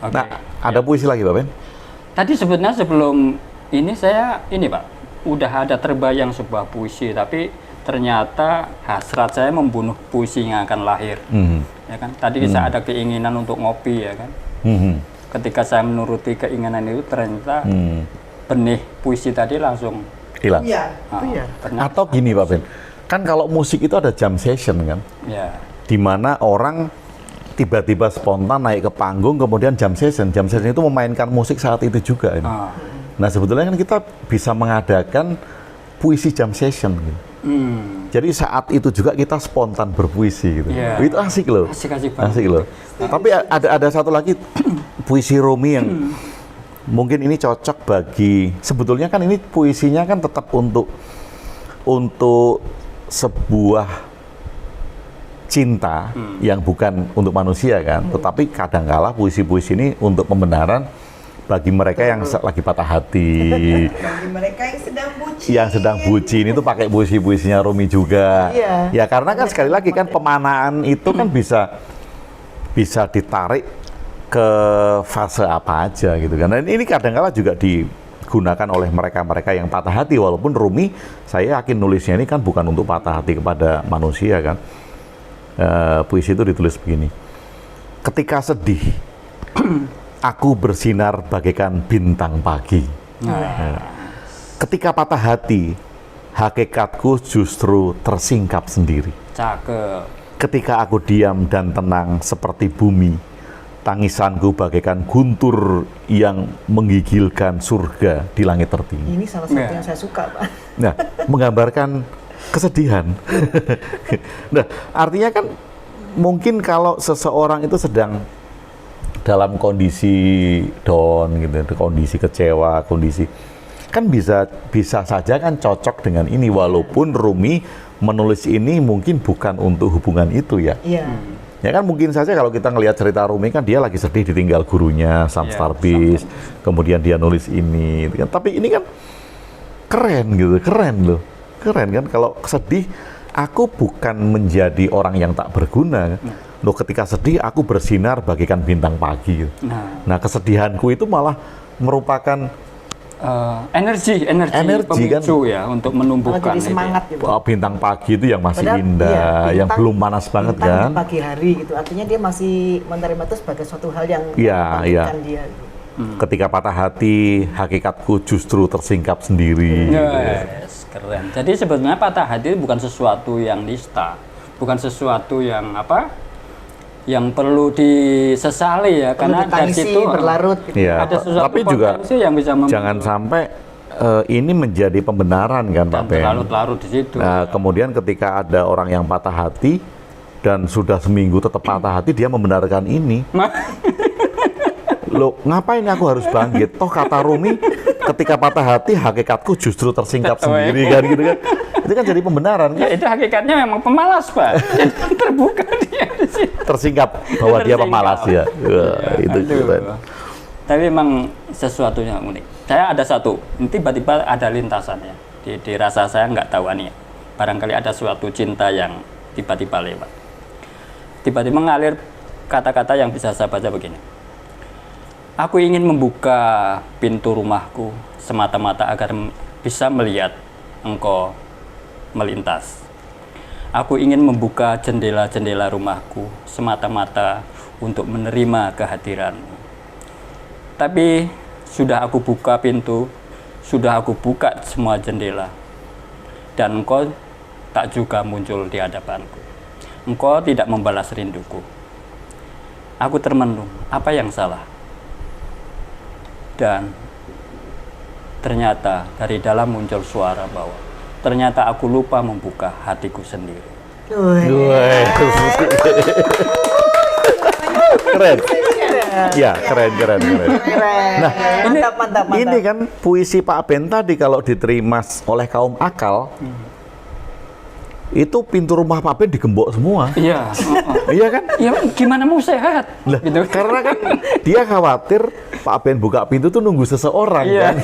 Okay. Nah, ada puisi lagi Pak Ben? Tadi sebenarnya sebelum ini Pak, udah ada terbayang sebuah puisi, tapi ternyata hasrat saya membunuh puisi yang akan lahir. Ya kan? Tadi saya ada keinginan untuk ngopi ya kan. Ketika saya menuruti keinginan itu ternyata benih puisi tadi langsung hilang. Iya, iya. Atau gini Pak Ben, kan kalau musik itu ada jam session kan? Ya. Di mana orang tiba-tiba spontan naik ke panggung, kemudian jam session itu memainkan musik saat itu juga. Nah sebetulnya kan kita bisa mengadakan puisi jam session gitu. Jadi saat itu juga kita spontan berpuisi gitu. Yeah. Itu asik loh. Asik banget. Asik loh. Tapi ada satu lagi puisi Rumi yang mungkin ini cocok bagi, sebetulnya kan ini puisinya kan tetap untuk sebuah cinta yang bukan untuk manusia kan, tetapi kadangkala puisi-puisi ini untuk pembenaran bagi mereka yang lagi patah hati, Bagi mereka yang sedang bucin. yang sedang bucin itu pakai puisi-puisinya Rumi juga. Iya. Ya karena kan sekali lagi kan pemanaan itu kan bisa ditarik ke fase apa aja gitu kan. Dan ini kadang-kala juga digunakan oleh mereka-mereka yang patah hati, walaupun Rumi saya yakin nulisnya ini kan bukan untuk patah hati kepada manusia kan. Puisi itu ditulis begini. Ketika sedih aku bersinar bagaikan bintang pagi. Ketika patah hati, hakikatku justru tersingkap sendiri. Cakep. Ketika aku diam dan tenang seperti bumi, tangisanku bagaikan guntur yang menggigilkan surga di langit tertinggi. Ini salah satu yang saya suka, Pak. Nah, menggambarkan kesedihan. Nah, artinya kan mungkin kalau seseorang itu sedang dalam kondisi down gitu, kondisi kecewa, kondisi kan bisa saja kan cocok dengan ini, walaupun Rumi menulis ini mungkin bukan untuk hubungan itu ya. Iya. Ya kan mungkin saja kalau kita ngelihat cerita Rumi kan dia lagi sedih ditinggal gurunya Samstarbis, kemudian dia nulis ini gitu kan. Tapi ini kan keren gitu, keren loh. Keren kan kalau sedih aku bukan menjadi orang yang tak berguna. Loh, ketika sedih aku bersinar bagaikan bintang pagi. Nah, kesedihanku itu malah merupakan energi pemicu kan? Ya untuk menumbuhkan jadi semangat gitu. Bintang pagi itu yang masih Padahal, indah, iya, yang belum panas banget kan. Pagi hari gitu. Artinya dia masih menerima itu sebagai suatu hal yang membangkitkan dia. Gitu. Ketika patah hati, hakikatku justru tersingkap sendiri. Yes, keren. Jadi sebetulnya patah hati bukan sesuatu yang nista, bukan sesuatu yang yang perlu disesali ya, karena dari situ berlarut gitu. Ya, ada sesuatu tapi juga yang bisa jangan sampai ini menjadi pembenaran kan Pak Ben. Larut-larut di situ. Nah, kemudian ketika ada orang yang patah hati dan sudah seminggu tetap patah hati, dia membenarkan ini. Loh, ngapain aku harus bangkit? Toh kata Rumi, ketika patah hati hakikatku justru tersingkap sendiri kan gitu kan. Itu kan jadi pembenaran kan? Ya, itu hakikatnya memang pemalas, Pak. Terbuka dia di situ. Tersingkap bahwa dia pemalas ya. Itu juga. Tapi memang sesuatu yang unik. Saya ada satu, tiba-tiba ada lintasan ya. Di rasa saya nggak tahu nih. Barangkali ada suatu cinta yang tiba-tiba lewat. Tiba-tiba mengalir kata-kata yang bisa saya baca begini. Aku ingin membuka pintu rumahku semata-mata agar bisa melihat engkau melintas. Aku ingin membuka jendela-jendela rumahku semata-mata untuk menerima kehadiranmu. Tapi sudah aku buka pintu, sudah aku buka semua jendela, dan engkau tak juga muncul di hadapanku. Engkau tidak membalas rinduku. Aku termenung, apa yang salah? Dan ternyata dari dalam muncul suara bahwa ternyata aku lupa membuka hatiku sendiri. Keren. Ya, keren. Nah, Mantap. ini kan puisi Pak Ben tadi kalau diterima oleh kaum akal, itu pintu rumah Pak Ben digembok semua. Iya. Iya kan? Ya gimana mau sehat? Lah, Gitu. karena kan dia khawatir Pak Ben buka pintu tuh nunggu seseorang Iya. kan.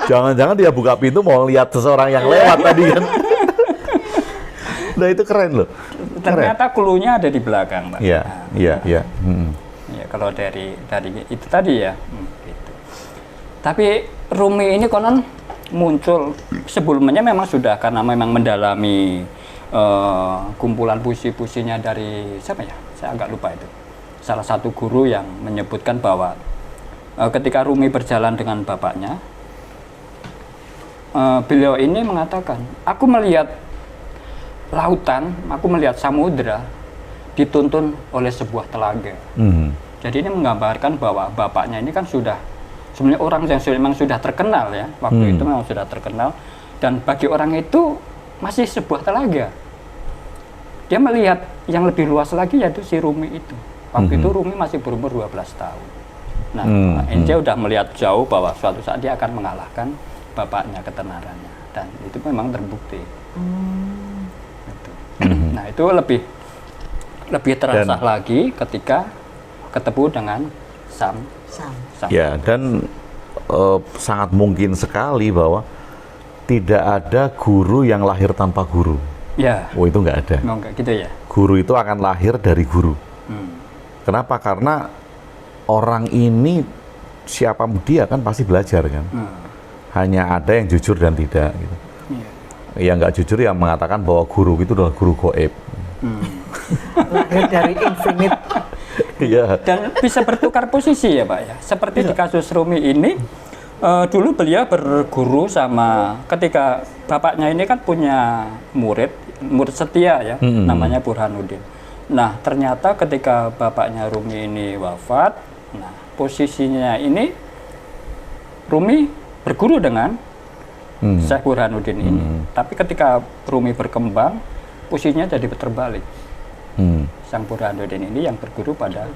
Jangan-jangan dia buka pintu mau lihat seseorang yang lewat tadi kan. Nah itu keren loh. ternyata clue-nya ada di belakang, Pak. Iya, Nah, iya, iya. ya, kalau dari itu tadi ya, gitu. Tapi Rumi ini konon muncul sebelumnya memang sudah, karena memang mendalami kumpulan puisi-puisinya dari siapa ya? Saya agak lupa itu. Salah satu guru yang menyebutkan bahwa ketika Rumi berjalan dengan bapaknya, beliau ini mengatakan, aku melihat lautan, aku melihat samudra dituntun oleh sebuah telaga. Jadi ini menggambarkan bahwa bapaknya ini kan sudah sebenarnya orang yang memang sudah terkenal ya, waktu itu memang sudah terkenal, dan bagi orang itu masih sebuah telaga. Dia melihat yang lebih luas lagi, yaitu si Rumi itu. Waktu itu Rumi masih berumur 12 tahun. Nah, dia udah melihat jauh bahwa suatu saat dia akan mengalahkan bapaknya, ketenarannya, dan itu memang terbukti. Gitu. Nah, itu lebih terasa lagi ketika ketemu dengan Sam. Ya, dan sangat mungkin sekali bahwa tidak ada guru yang lahir tanpa guru. Ya. Oh, itu nggak ada. Enggak gitu ya. Guru itu akan lahir dari guru. Kenapa? Karena orang ini siapa dia kan pasti belajar kan. Hanya ada yang jujur dan tidak. Gitu. Yang nggak jujur yang mengatakan bahwa guru itu adalah guru goib. Lahir dari infinite. Iya. Dan bisa bertukar posisi ya Pak ya. Seperti di kasus Rumi ini, dulu beliau berguru sama, ketika bapaknya ini kan punya murid setia ya, namanya Burhanuddin. Nah, ternyata ketika bapaknya Rumi ini wafat, nah posisinya ini Rumi berguru dengan Syekh Burhanuddin ini. Tapi ketika Rumi berkembang, posisinya jadi terbalik. Sang Burhanuddin ini yang berguru pada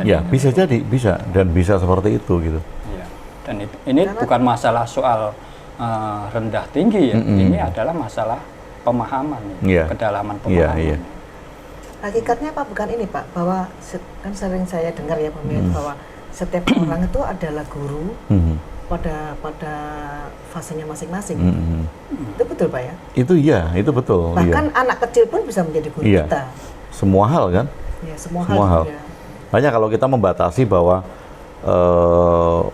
ya, bisa jadi, bisa, dan bisa seperti itu gitu. Ya. Dan ini bukan masalah soal rendah tinggi ya, ini adalah masalah pemahaman, kedalaman pemahaman. Iya. Hakikatnya apa bukan ini Pak, bahwa kan sering saya dengar ya bahwa setiap orang itu adalah guru pada fasenya masing-masing. Itu betul Pak ya? Itu iya, itu betul. Bahkan anak kecil pun bisa menjadi guru kita. Semua hal kan? Ya, semua hal. Ya. Hanya kalau kita membatasi bahwa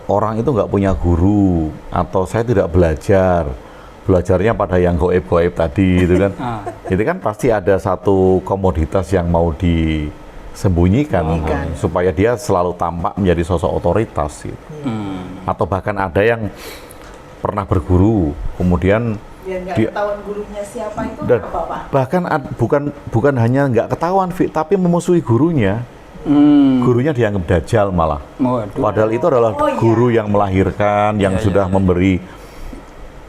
orang itu nggak punya guru, atau saya tidak belajarnya pada yang goib-goib tadi itu kan. Itu kan pasti ada satu komoditas yang mau disembunyikan supaya dia selalu tampak menjadi sosok otoritas gitu. Atau bahkan ada yang pernah berguru kemudian nggak ketahuan gurunya siapa itu apa Pak? Bahkan bukan hanya nggak ketahuan tapi memusuhi gurunya. Gurunya dianggap dajjal malah. Padahal itu adalah guru yang melahirkan, yang sudah memberi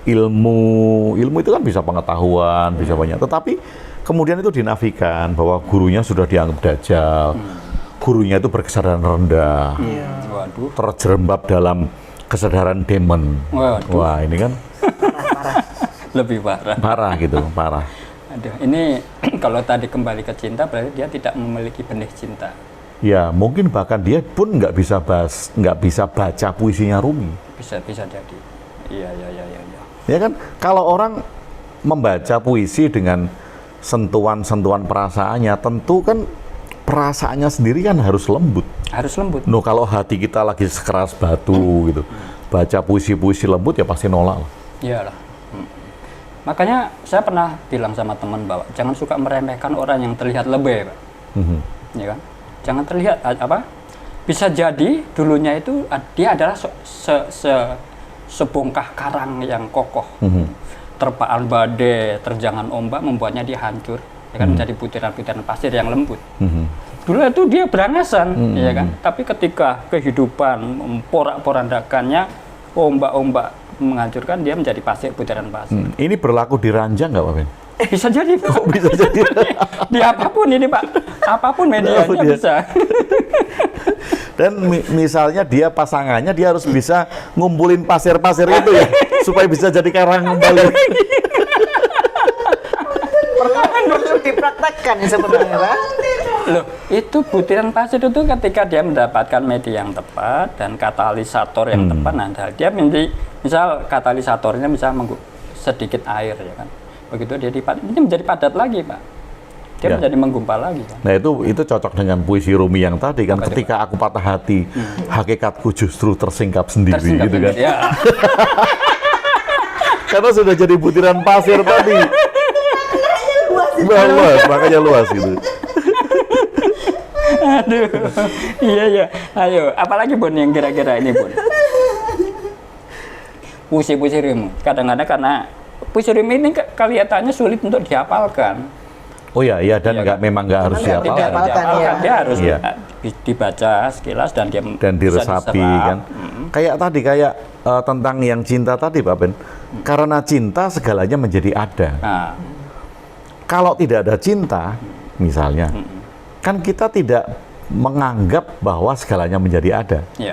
ilmu itu kan bisa pengetahuan, bisa banyak. Tetapi kemudian itu dinafikan bahwa gurunya sudah dianggap dajjal. Gurunya itu berkesadaran rendah, terjerembab dalam kesadaran demon. Wah, ini kan lebih parah gitu, parah. Aduh, ini kalau tadi kembali ke cinta, berarti dia tidak memiliki benih cinta. Ya, mungkin bahkan dia pun nggak bisa baca puisinya Rumi. Bisa jadi. Iya. Ya kan, kalau orang membaca puisi dengan sentuhan-sentuhan perasaannya, tentu kan perasaannya sendiri kan harus lembut. Harus lembut. No, kalau hati kita lagi sekeras batu gitu, baca puisi-puisi lembut ya pasti nolak lah. Iyalah. Makanya saya pernah bilang sama teman bahwa jangan suka meremehkan orang yang terlihat lebay, Pak. Ya kan? Jangan terlihat bisa jadi dulunya itu dia adalah sebongkah karang yang kokoh. Terpaan badai, terjangan ombak membuatnya dia hancur, ya kan, menjadi butiran-butiran pasir yang lembut. Dulu itu dia berangasan, ya kan. Tapi ketika kehidupan memporak-porandakannya, ombak-ombak menghancurkan, dia menjadi pasir, butiran pasir. Ini berlaku di ranjang nggak Pak Ben? Bisa jadi, Pak. Kok bisa jadi? Di apapun ini, Pak. Apapun medianya bisa. Dan misalnya dia pasangannya, dia harus bisa ngumpulin pasir-pasir itu ya, supaya bisa jadi karang kembali. Perlu dipraktekkan ya sebenarnya Pak. Loh, itu butiran pasir itu ketika dia mendapatkan media yang tepat dan katalisator yang tepat, nah dia misal katalisatornya misal sedikit air ya kan. Begitu dia ini menjadi padat lagi, Pak. dia Ya. menjadi menggumpal lagi kan. Nah itu cocok dengan puisi Rumi yang tadi kan, Apa itu, ketika aku patah hati, hakikatku justru tersingkap sendiri Tersingkap gitu kan. sendiri, ya. Karena sudah jadi butiran pasir tadi. Luas, makanya luas gitu. Aduh, iya. Ayo, apalagi Bun yang kira-kira ini Bun? Puisi-puisi Rumi. Kadang-kadang karena puisi Rumi ini kelihatannya sulit untuk dihafalkan. Oh iya, dan Iya, memang nggak harus Karena Tidak dihafalkan. harus dihafalkan, ya. dia harus Iya. dibaca sekilas dan dia Dan bisa diresapi diserap. kan. Kayak tadi, tentang yang cinta tadi Pak Ben. Karena cinta segalanya menjadi ada. Nah, Kalau tidak ada cinta, misalnya, kan kita tidak menganggap bahwa segalanya menjadi ada. ya,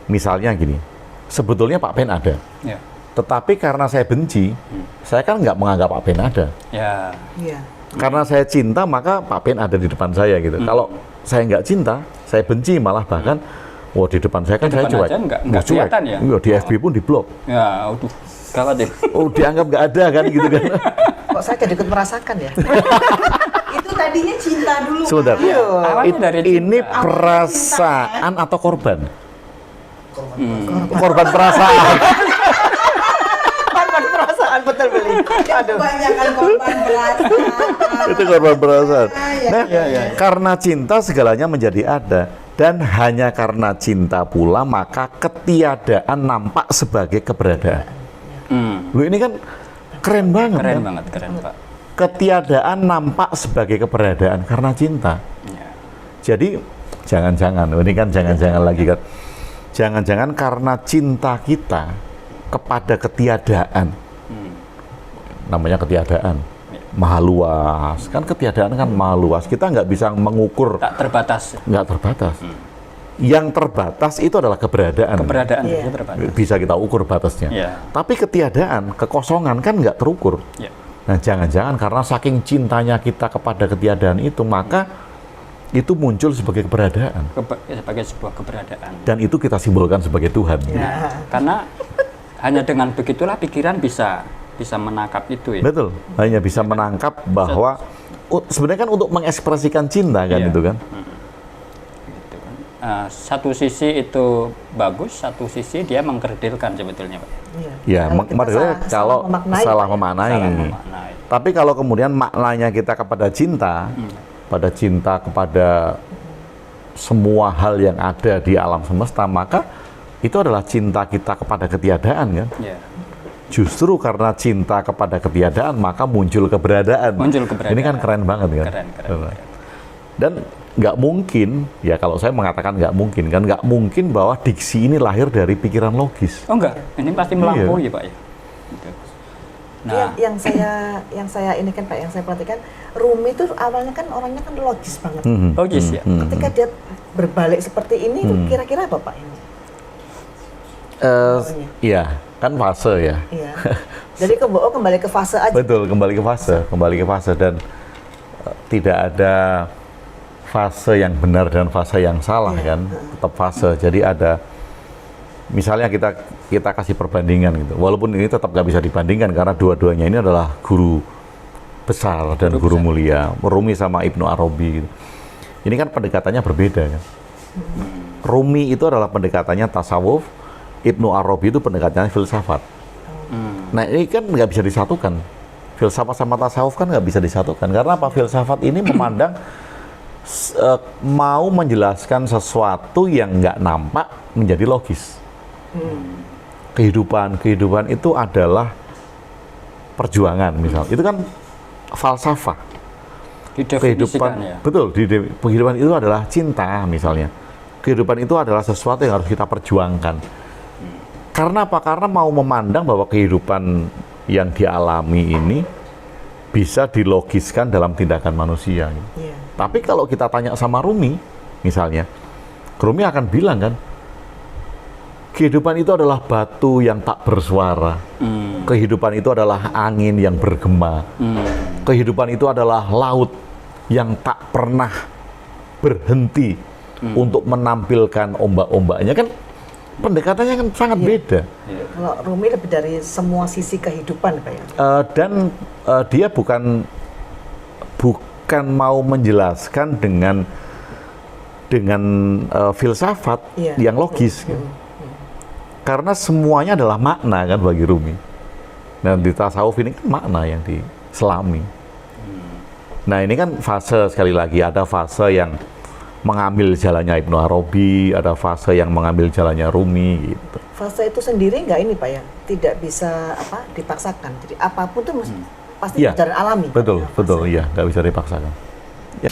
Misalnya gini, sebetulnya Pak Ben ada. ya, Tetapi karena saya benci, saya kan nggak menganggap Pak Ben ada. ya, Iya. Karena saya cinta, maka Pak Ben ada di depan saya gitu. Kalau saya nggak cinta, saya benci, malah bahkan, wah di depan saya kan Di saya depan cuek. aja nggak Wah, cuek. kelihatan ya? Iya, di FB pun diblok. ya, aduh, gawat deh. Oh, dianggap nggak ada kan gitu kan. Kok saya jadi ikut merasakan ya? Itu tadinya cinta dulu. Sebentar. Kan? Iya. Awalnya dari Ini cinta. perasaan atau korban? Korban perasaan. Korban perasaan betul beli. Aduh. Kebanyakan korban perasaan. Itu korban perasaan. Nah, Iya. karena cinta segalanya menjadi ada. Dan hanya karena cinta pula maka ketiadaan nampak sebagai keberadaan. Loh ini kan keren banget Keren kan? banget, keren Pak. Ketiadaan nampak sebagai keberadaan karena cinta. Ya. Jadi jangan-jangan, ini kan jangan-jangan lagi kan. Jangan-jangan karena cinta kita kepada ketiadaan. Namanya ketiadaan. Maha luas. Kan ketiadaan kan maha luas. Kita nggak bisa mengukur, Tak terbatas. nggak terbatas. Yang terbatas itu adalah keberadaan. Keberadaan Iya. itu terbatas. Bisa kita ukur batasnya. Iya. Tapi ketiadaan, kekosongan kan nggak terukur. Ya. Nah, jangan-jangan karena saking cintanya kita kepada ketiadaan itu, maka itu muncul sebagai keberadaan. Sebagai sebuah keberadaan. Dan itu kita simbolkan sebagai Tuhan. Nah, karena hanya dengan begitulah pikiran bisa menangkap itu ya. Betul. Hanya bisa menangkap bahwa sebenarnya kan untuk mengekspresikan cinta kan Iya. itu kan. Gitu kan. Satu sisi itu bagus, satu sisi dia mengkerdilkan sebetulnya Pak. Iya. Ya, Kalau kita maksudnya kalau memaknai, salah Pak, ya. memaknai. Salah memaknai. Tapi kalau kemudian maknanya kita kepada cinta, pada cinta kepada semua hal yang ada di alam semesta, maka itu adalah cinta kita kepada ketiadaan kan. Ya. Justru karena cinta kepada ketiadaan maka muncul keberadaan. Muncul keberadaan. Ini kan keren banget kan. Keren. Dan nggak mungkin, ya kalau saya mengatakan nggak mungkin kan, nggak mungkin bahwa diksi ini lahir dari pikiran logis. Oh enggak, ini pasti melampaui Pak ya. Gitu. Nah, yang saya ini kan Pak, yang saya perhatikan Rumi itu awalnya kan orangnya kan logis banget. logis ya. Ketika dia berbalik seperti ini, kira-kira apa Pak ini? Iya, kan fase ya. Iya. Jadi kembali ke fase aja. Betul, kembali ke fase dan tidak ada fase yang benar dan fase yang salah kan, tetap fase. Jadi ada, misalnya kita kasih perbandingan gitu. Walaupun ini tetap nggak bisa dibandingkan karena dua-duanya ini adalah guru besar dan guru mulia, Rumi sama Ibnu Arabi. Gitu. Ini kan pendekatannya berbeda kan. Rumi itu adalah pendekatannya tasawuf, Ibnu Arabi itu pendekatannya filsafat. Nah ini kan nggak bisa disatukan. Filsafat sama tasawuf kan nggak bisa disatukan. Karena apa? Filsafat ini memandang mau menjelaskan sesuatu yang nggak nampak menjadi logis. Kehidupan itu adalah perjuangan misal. Itu kan falsafah. Didefinisikan ya. Betul. Kehidupan itu adalah cinta misalnya. Kehidupan itu adalah sesuatu yang harus kita perjuangkan. Karena apa? Karena mau memandang bahwa kehidupan yang dialami ini bisa dilogiskan dalam tindakan manusia. Iya. Tapi kalau kita tanya sama Rumi, misalnya, Rumi akan bilang kan, kehidupan itu adalah batu yang tak bersuara. Kehidupan itu adalah angin yang bergema. Kehidupan itu adalah laut yang tak pernah berhenti untuk menampilkan ombak-ombaknya kan. Pendekatannya kan sangat beda. Kalau Rumi lebih dari semua sisi kehidupan Pak ya. Dan dia bukan bukan mau menjelaskan dengan filsafat Iya, yang logis. Gitu. Karena semuanya adalah makna kan bagi Rumi. Dan di tasawuf ini kan makna yang diselami. Nah ini kan fase, sekali lagi ada fase yang mengambil jalannya Ibnu Arabi, ada fase yang mengambil jalannya Rumi gitu. Fase itu sendiri nggak ini Pak ya, tidak bisa dipaksakan. Jadi apapun tuh pasti Iya, jalan alami. Betul, Pak, ya, betul, fase. iya, nggak bisa dipaksakan. Ya.